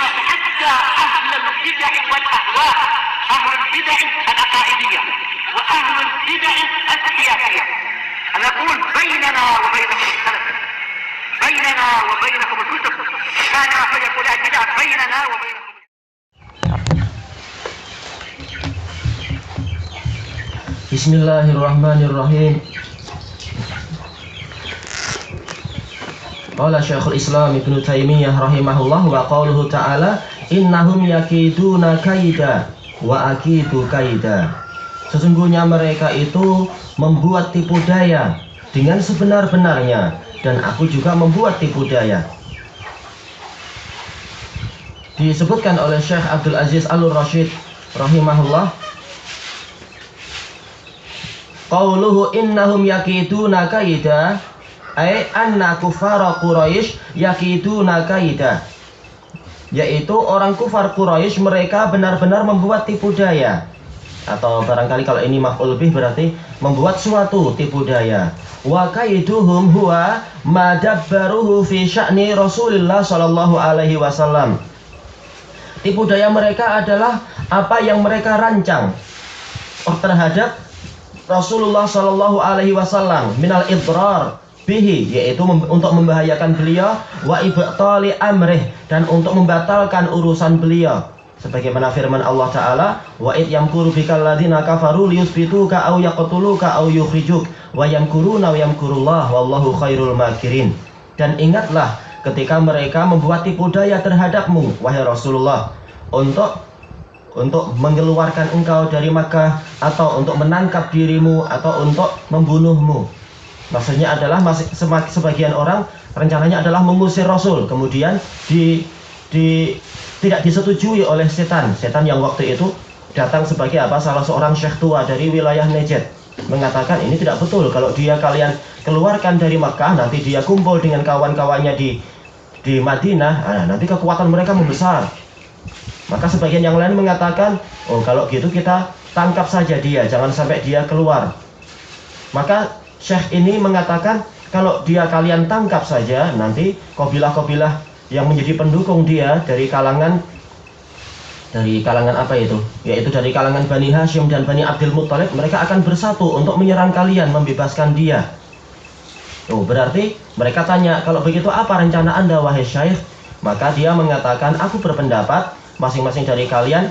حتى أهل البدع والأهواء، أهل البدع العقائدية وأهل البدع السياسية. أنا أقول بيننا وبينكم السلف، بيننا وبينكم الكتب، كان فيقول البدع بيننا وبينكم. Bismillahirrahmanirrahim. Qala Syekhul Islam Ibnu Taimiyah rahimahullah wa qauluhu ta'ala innahum yakiduna kaida wa akidu kaida. Sesungguhnya mereka itu membuat tipu daya dengan sebenar-benarnya, dan aku juga membuat tipu daya. Disebutkan oleh Syekh Abdul Aziz Al-Rashid rahimahullah, qauluhu innahum yakiduna kaida ay anna kufara Quraisy yakiduna kaida, yaitu orang kufar Quraisy mereka benar-benar membuat tipu daya, atau barangkali kalau ini maf'ul bih berarti membuat suatu tipu daya. Wa kaiduhum huwa madabbaruhu fi sya'ni Rasulillah sallallahu alaihi wasallam. Tipu daya mereka adalah apa yang mereka rancang terhadap Rasulullah sallallahu alaihi wasallam minal idrar bihi, yaitu untuk membahayakan beliau, wa ibtali amrih, dan untuk membatalkan urusan beliau, sebagaimana firman Allah Ta'ala, wa id yamkuru bikal ladzina kafaru liyusbituka aw yaqtuluka aw yukhrijuk wa yamkuruna wa yamkurullah wallahu khairul makirin. Dan ingatlah ketika mereka membuat tipu daya terhadapmu wahai Rasulullah untuk mengeluarkan engkau dari Makkah, atau untuk menangkap dirimu, atau untuk membunuhmu. Maksudnya adalah sebagian orang rencananya adalah mengusir Rasul, kemudian tidak disetujui oleh setan yang waktu itu datang sebagai salah seorang syekh tua dari wilayah Najd, mengatakan ini tidak betul, kalau kalian keluarkan dari Makkah, nanti dia kumpul dengan kawan-kawannya di Madinah, nanti kekuatan mereka membesar. Maka sebagian yang lain mengatakan, oh kalau gitu kita tangkap saja dia, jangan sampai dia keluar. Maka syekh ini mengatakan, kalau dia kalian tangkap saja, nanti kabilah-kabilah yang menjadi pendukung dia dari kalangan apa itu? Yaitu dari kalangan Bani Hashim dan Bani Abdul Muttalib, mereka akan bersatu untuk menyerang kalian, membebaskan dia. Oh, berarti mereka tanya, kalau begitu apa rencana Anda wahai syekh? Maka dia mengatakan, aku berpendapat masing-masing dari kalian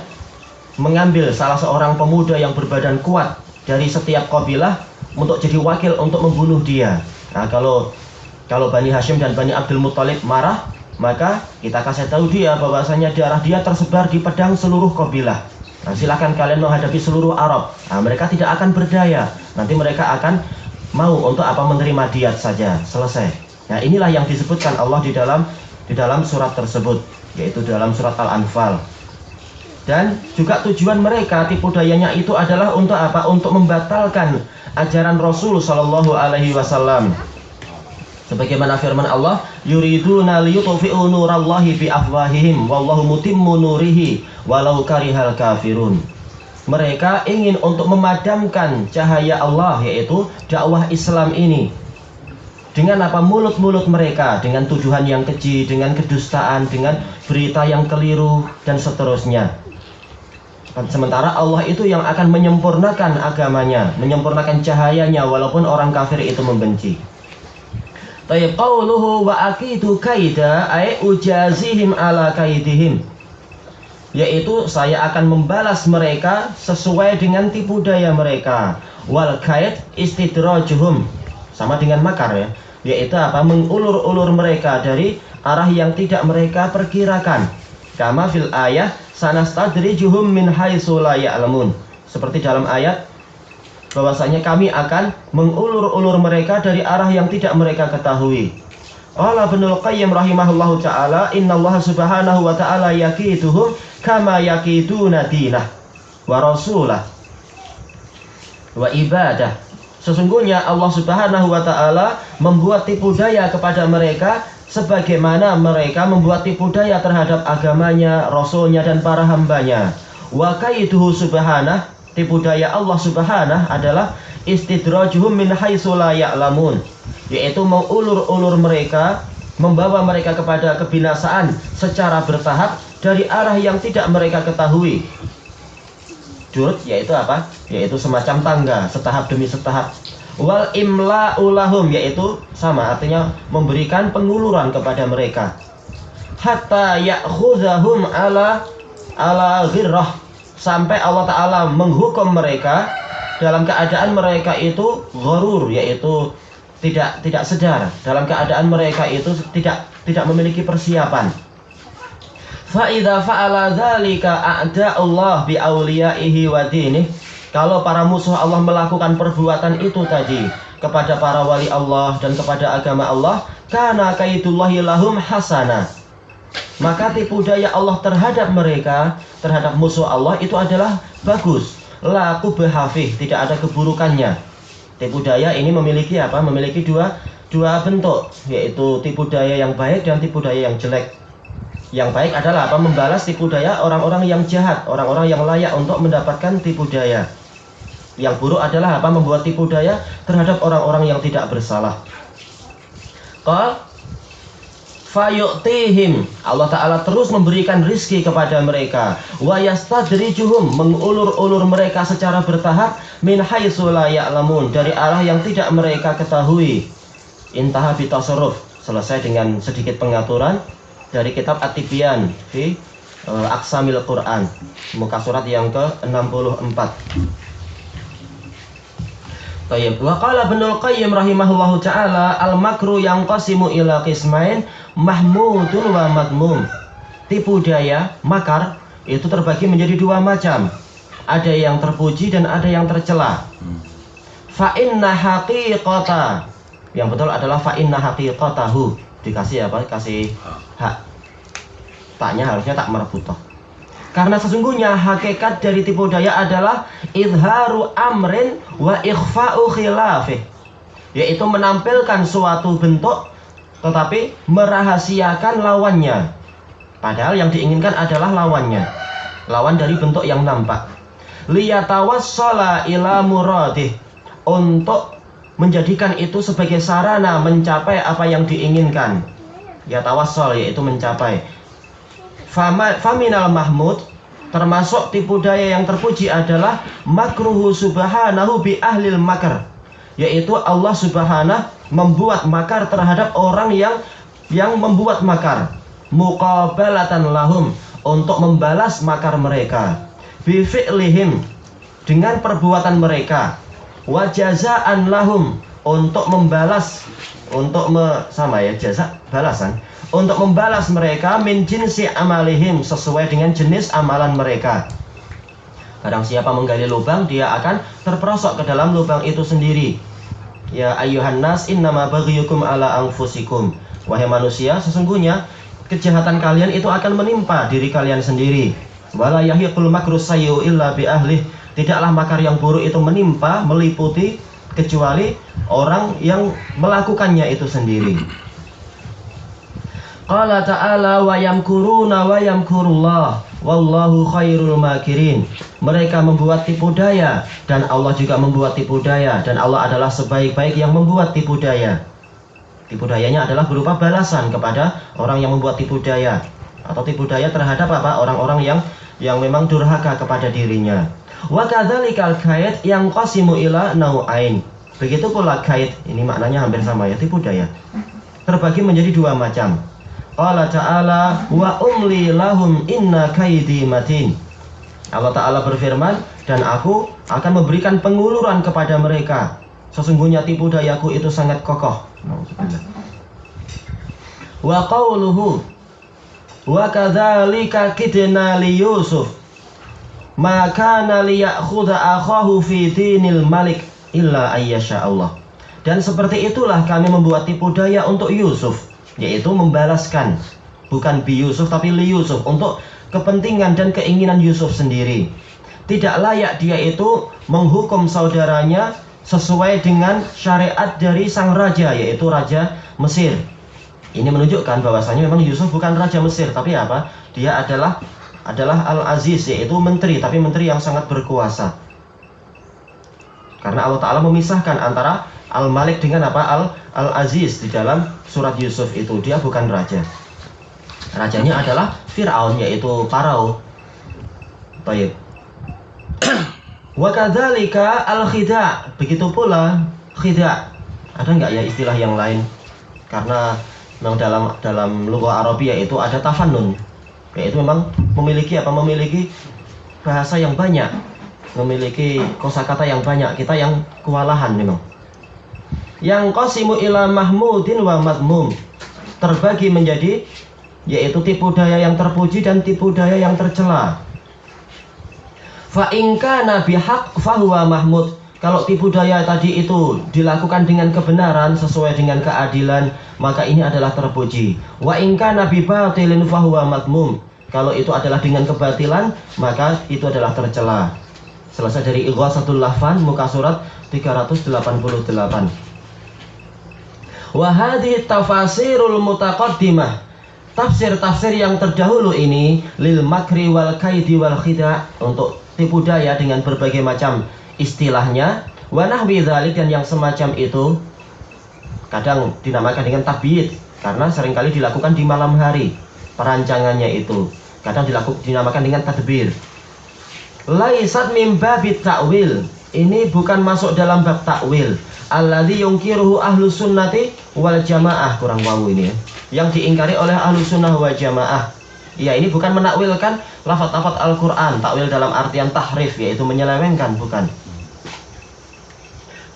mengambil salah seorang pemuda yang berbadan kuat dari setiap kabilah untuk jadi wakil untuk membunuh dia. Nah, kalau Bani Hashim dan Bani Abdul Muttalib marah, maka kita kasih tahu dia bahwasanya darah dia tersebar di pedang seluruh kabilah. Nah, silakan kalian menghadapi seluruh Arab. Nah, mereka tidak akan berdaya. Nanti mereka akan mau untuk menerima diat saja, selesai. Nah, inilah yang disebutkan Allah di dalam surat tersebut, yaitu dalam surat Al-Anfal. Dan juga tujuan mereka tipu dayanya itu adalah untuk apa? Untuk membatalkan ajaran Rasul sallallahu alaihi wasallam. Sebagaimana firman Allah, yuriduna liyutfi'u nurallahi bi afwahihim wallahu mutimmu nurihi walau karihal kafirun. Mereka ingin untuk memadamkan cahaya Allah, yaitu dakwah Islam ini, dengan apa? Mulut-mulut mereka, dengan tuduhan yang keji, dengan kedustaan, dengan berita yang keliru, dan seterusnya. Sementara Allah itu yang akan menyempurnakan agamanya, menyempurnakan cahayanya, walaupun orang kafir itu membenci. Tayyib qauluhu wa akidu kaida ay ujazihim ala kaidihim, yaitu saya akan membalas mereka sesuai dengan tipu daya mereka. Wal kaid istidrajuhum, sama dengan makar ya, yaitu apa? Mengulur-ulur mereka dari arah yang tidak mereka perkirakan. Kama fil ayah sanastadrijuhum min haitsu la ya'lamun, seperti dalam ayat bahwasanya kami akan mengulur-ulur mereka dari arah yang tidak mereka ketahui. Qala Ibnul Qayyim rahimahullahu taala, innallaha subhanahu wa taala yakiduhum kama yakiduna dinah wa rasulah wa ibadah. Sesungguhnya Allah subhanahu wa ta'ala membuat tipu daya kepada mereka sebagaimana mereka membuat tipu daya terhadap agamanya, rasulnya, dan para hambanya. Wa kaiduhu subhanah, tipu daya Allah subhanah adalah istidrajuhum min haitsu la ya'lamun, yaitu mengulur-ulur mereka membawa mereka kepada kebinasaan secara bertahap dari arah yang tidak mereka ketahui. Jurud yaitu apa? Yaitu semacam tangga, setahap demi setahap. Wal imla'u lahum, yaitu sama artinya memberikan penguluran kepada mereka. Hatta ya'khudhahum ala ghirrah, sampai Allah Ta'ala menghukum mereka dalam keadaan mereka itu gharur, yaitu tidak sedar, dalam keadaan mereka itu tidak memiliki persiapan. Fa idza fa'ala dzalika a'da'ullah bi awliyaihi wa dinih, kalau para musuh Allah melakukan perbuatan itu tadi kepada para wali Allah dan kepada agama Allah, kana kaidullahi lahum hasana, maka tipu daya Allah terhadap mereka, terhadap musuh Allah itu adalah bagus. La qubha fih, tidak ada keburukannya. Tipu daya ini memiliki apa? Memiliki dua bentuk, yaitu tipu daya yang baik dan tipu daya yang jelek. Yang baik adalah apa? Membalas tipu daya orang-orang yang jahat, orang-orang yang layak untuk mendapatkan tipu daya. Yang buruk adalah apa? Membuat tipu daya terhadap orang-orang yang tidak bersalah. Qal fayu'tihim, Allah Ta'ala terus memberikan rizki kepada mereka. Wa yastadrijuhum, mengulur-ulur mereka secara bertahap. Min haitsu la ya'lamun, dari arah yang tidak mereka ketahui. Intaha bitasarruf, selesai dengan sedikit pengaturan dari kitab At-Tibyan fi Aqsamil Quran, muka surat yang ke-64. Tayyib. Wa qala Ibnul Qayyim rahimahullahu taala, al-makru yanqasimu ila qismain mahmudun wa madmum. Tipu daya, makar itu terbagi menjadi dua macam. Ada yang terpuji dan ada yang tercela. Fa inna haqiqata, yang betul adalah fa inna haqiqatahu. Dikasih apa? Kasih hak. Taknya harusnya tak marbutoh. Karena sesungguhnya hakikat dari tipu daya adalah izharu amrin wa ikhfa'u khilafih, yaitu menampilkan suatu bentuk tetapi merahasiakan lawannya. Padahal yang diinginkan adalah lawannya, lawan dari bentuk yang nampak. Liyatawassala ila muradih, untuk menjadikan itu sebagai sarana mencapai apa yang diinginkan. Yatawassal, yaitu mencapai. Faminal mahmud, termasuk tipu daya yang terpuji adalah makruhu subhanahu bi ahlil makar, yaitu Allah subhanahu membuat makar terhadap orang yang membuat makar, muqabalatan lahum, untuk membalas makar mereka, bi fi'lihim, dengan perbuatan mereka, wa jazaan lahum, untuk membalas, jaza balasan, untuk membalas mereka, min jinsi amalihim, sesuai dengan jenis amalan mereka. Barang siapa menggali lubang, dia akan terperosok ke dalam lubang itu sendiri. Ya ayyuhan nas innama baghiyukum ala anfusikum, wahai manusia, sesungguhnya kejahatan kalian itu akan menimpa diri kalian sendiri. Wala yahiqul makru sayyi'u illa bi ahlih, tidaklah makar yang buruk itu menimpa, meliputi, kecuali orang yang melakukannya itu sendiri. Qala ta'ala wa yamkuruna wa yamkurullah wallahu khairul makirin. Mereka membuat tipu daya dan Allah juga membuat tipu daya, dan Allah adalah sebaik-baik yang membuat tipu daya. Tipu dayanya adalah berupa balasan kepada orang yang membuat tipu daya, atau tipu daya terhadap apa? Orang-orang yang memang durhaka kepada dirinya. Wa kadzalikal kaid yang qasimu ila nau'ain. Begitu pula kaid, ini maknanya hampir sama ya, tipu daya. Terbagi menjadi dua macam. Qala ta'ala wa umli lahum inna kaidi matin. Allah Ta'ala berfirman, dan aku akan memberikan penguluran kepada mereka, sesungguhnya tipu dayaku itu sangat kokoh. Wa qawluhu wa kadzalika kidna li Yusuf ma kana liya'khudha akhahu fi dinil malik illa ayyasha Allah. Dan seperti itulah kami membuat tipu daya untuk Yusuf, yaitu membalaskan, bukan bi Yusuf tapi li Yusuf, untuk kepentingan dan keinginan Yusuf sendiri. Tidak layak dia itu menghukum saudaranya sesuai dengan syariat dari sang raja, yaitu Raja Mesir. Ini menunjukkan bahwasanya memang Yusuf bukan Raja Mesir, tapi apa? Dia adalah Al-Aziz, yaitu menteri, tapi menteri yang sangat berkuasa. Karena Allah Ta'ala memisahkan antara Al-Malik dengan apa? Al-Aziz di dalam surat Yusuf itu. Dia bukan raja. Rajanya adalah Fir'aun, yaitu Farao. Baik. Wa kadzalika al-khida'. Begitu pula khida'. Ada nggak ya istilah yang lain? Karena memang dalam lughah Arabiyah itu ada tafannun. Yaitu memang memiliki bahasa yang banyak, memiliki kosakata yang banyak. Kita yang kewalahan memang. Yang qasimu ila mahmudin wa madmum. Terbagi menjadi yaitu tipu daya yang terpuji dan tipu daya yang tercela. Fa in kana bihaq fahuwa mahmud. Kalau tipu daya tadi itu dilakukan dengan kebenaran sesuai dengan keadilan, maka ini adalah terpuji. Wa in kana bibatilin fahuwa madmum. Kalau itu adalah dengan kebatilan, maka itu adalah tercela. Selesai dari Ighatsatul Lahfan, muka surat 388. Wa hadhihi tafasirul mutaqaddimah. Tafsir-tafsir yang terdahulu ini lil makri wal kaidi wal khida', untuk tipu daya dengan berbagai macam istilahnya, wa nahwi dzalik, dan yang semacam itu kadang dinamakan dengan tabyid karena seringkali dilakukan di malam hari perancangannya itu. Kadang dinamakan dengan tadbir. Laisat min babit ta'wil. Ini bukan masuk dalam bab takwil. Alladzi yungkiruhu ahlus sunnati wal jamaah. Kurang wawu ini ya. Yang diingkari oleh ahlus sunnah wal jamaah. Ya, ini bukan menakwilkan lafaz-lafaz Al-Quran. Takwil dalam artian tahrif, yaitu menyelewengkan, bukan.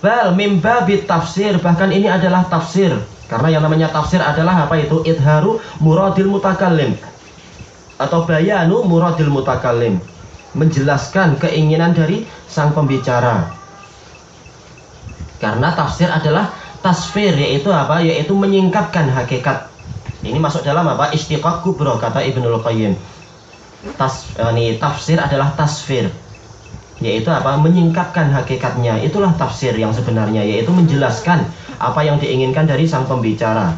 Bal min babit tafsir. Bahkan ini adalah tafsir. Karena yang namanya tafsir adalah apa itu? Idharu muradil mutakallim, atau bayanu muradil mutakallim, menjelaskan keinginan dari sang pembicara. Karena tafsir adalah tasfir, yaitu apa? Yaitu menyingkapkan hakikat. Ini masuk dalam apa? Istiqaq kubra, kata Ibnul Qayyim. Tafsir adalah tasfir, yaitu apa? Menyingkapkan hakikatnya. Itulah tafsir yang sebenarnya, yaitu menjelaskan apa yang diinginkan dari sang pembicara.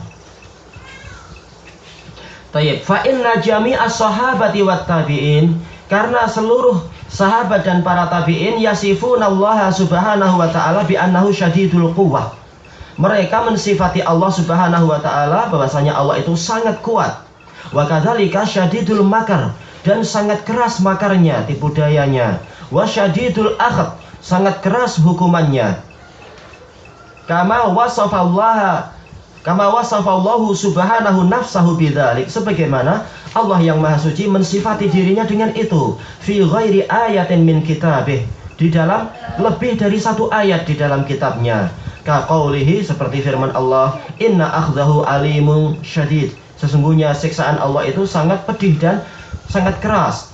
Tayyib, fa inna jami'as sahabati wat tabi'in, karena seluruh sahabat dan para tabi'in yasifunallaha subhanahu wa ta'ala bi annahu syadidul quwwah. Mereka mensifati Allah subhanahu wa ta'ala bahwasanya Allah itu sangat kuat. Wa kadzalika syadidul makar, dan sangat keras makarnya, tipu dayanya. Wa syadidul akhd, sangat keras hukumannya. Kama wasafallahu subhanahu nafsahu bidzalik, sebagaimana Allah yang Maha Suci mensifati dirinya dengan itu. Fi ghairi ayatin min kitabih, di dalam lebih dari satu ayat di dalam kitabnya. Ka qaulihi, seperti firman Allah, inna akhdahu alimun syadid, sesungguhnya siksaan Allah itu sangat pedih dan sangat keras.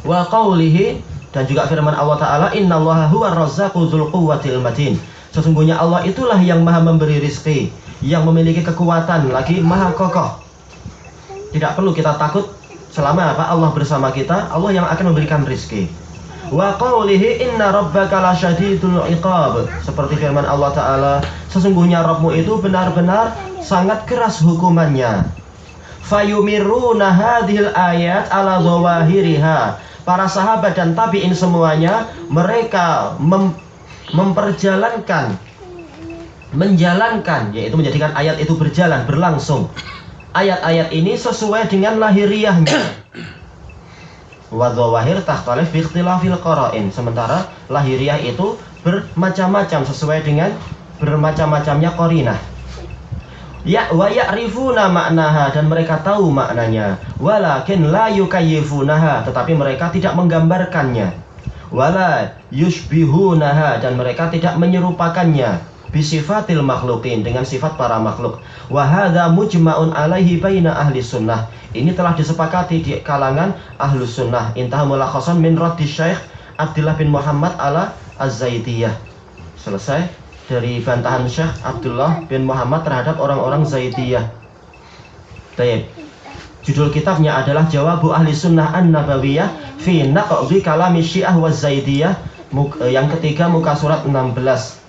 Wa qaulihi, dan juga firman Allah Ta'ala, innallaha huwa razzaqu dzul quwwatil matin, sesungguhnya Allah itulah yang maha memberi rizki, yang memiliki kekuatan, lagi maha kokoh. Tidak perlu kita takut selama apa? Allah bersama kita, Allah yang akan memberikan rizki. Wa qawlihi inna rabbaka lasyadidul iqab, seperti firman Allah Ta'ala, sesungguhnya Rabbmu itu benar-benar sangat keras hukumannya. Fayumiruna hadhil ayat ala dhawahiriha, para sahabat dan tabi'in semuanya, mereka menjalankan, yaitu menjadikan ayat itu berjalan, berlangsung. Ayat-ayat ini sesuai dengan lahiriahnya. Wa dhawahir takhtalif bi ikhtilafil qara'in, sementara lahiriah itu bermacam-macam sesuai dengan bermacam-macamnya qarinah. Ya wa ya'rifuna ma'naha, dan mereka tahu maknanya. Walakin la yukayyifunaha, tetapi mereka tidak menggambarkannya. Wala yushbihunaha, dan mereka tidak menyerupakannya. Bisifatil makhluqin, dengan sifat para makhluk. Wa hadza mujma'un alaihi baina ahli sunnah, ini telah disepakati di kalangan ahlu sunnah. Intah mulakhasan min raddi Syekh Abdullah bin Muhammad ala Az-Zaidiyah. Selesai dari bantahan Syekh Abdullah bin Muhammad terhadap orang-orang Zaidiyah. Baik. Judul kitabnya adalah Jawabu Ahli Sunnah An-Nabawiyah fi naqdi kalami Syiah wa Zaidiyah, yang ketiga, muka surat 16.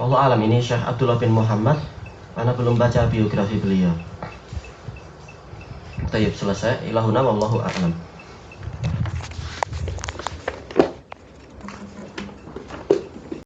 Wallahu alam, ini Syekh Abdullah bin Muhammad. Ana belum baca biografi beliau. Tayyib, selesai. Ilahuna wallahu a'lam.